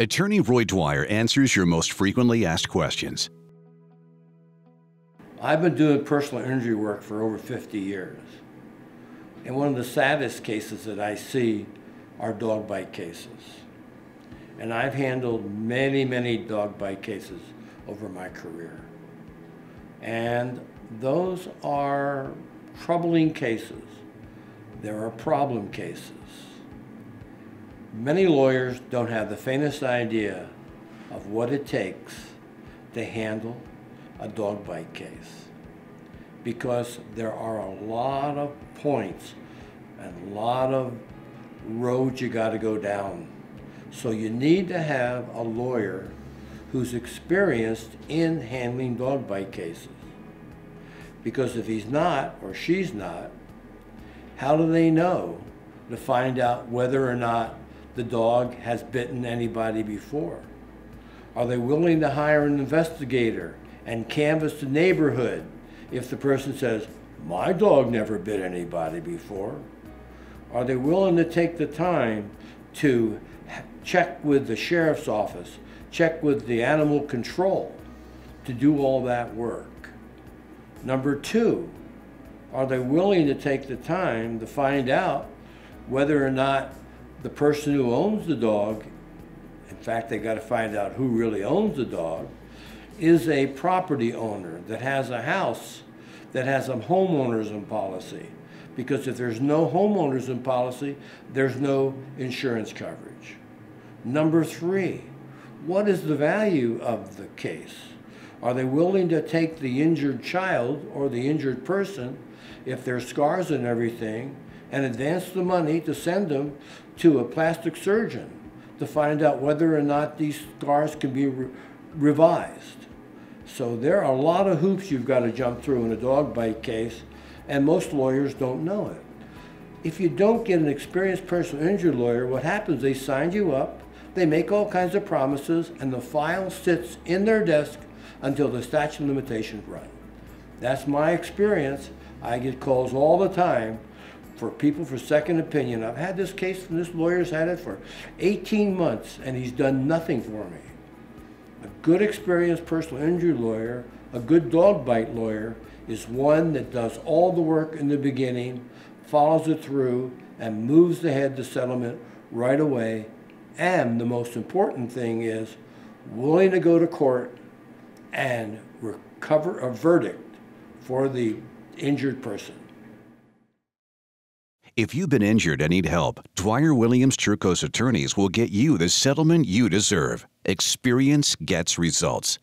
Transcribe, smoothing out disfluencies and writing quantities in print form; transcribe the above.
Attorney Roy Dwyer answers your most frequently asked questions. I've been doing personal injury work for over 50 years. And one of the saddest cases that I see are dog bite cases. And I've handled many, many dog bite cases over my career. And those are troubling cases. There are problem cases. Many lawyers don't have the faintest idea of what it takes to handle a dog bite case, because there are a lot of points and a lot of roads you got to go down. So you need to have a lawyer who's experienced in handling dog bite cases, because if he's not or she's not, how do they know to find out whether or not the dog has bitten anybody before? Are they willing to hire an investigator and canvass the neighborhood if the person says, "My dog never bit anybody before"? Are they willing to take the time to check with the sheriff's office, check with the animal control to do all that work? Number two, are they willing to take the time to find out whether or not the person who owns the dog, in fact, they got to find out who really owns the dog, is a property owner that has a house that has a homeowners policy. Because if there's no homeowners policy, there's no insurance coverage. Number three, what is the value of the case? Are they willing to take the injured child or the injured person, if there's scars and everything, and advance the money to send them to a plastic surgeon to find out whether or not these scars can be revised? So there are a lot of hoops you've got to jump through in a dog bite case, and most lawyers don't know it. If you don't get an experienced personal injury lawyer, what happens, they sign you up, they make all kinds of promises, and the file sits in their desk until the statute of limitations run. That's my experience. I get calls all the time for people for second opinion. I've had this case from this lawyer's had it for 18 months and he's done nothing for me. A good experienced personal injury lawyer, a good dog bite lawyer, is one that does all the work in the beginning, follows it through, and moves ahead to settlement right away. And the most important thing is willing to go to court and recover a verdict for the injured person. If you've been injured and need help, Dwyer Williams Cherkoss Attorneys will get you the settlement you deserve. Experience gets results.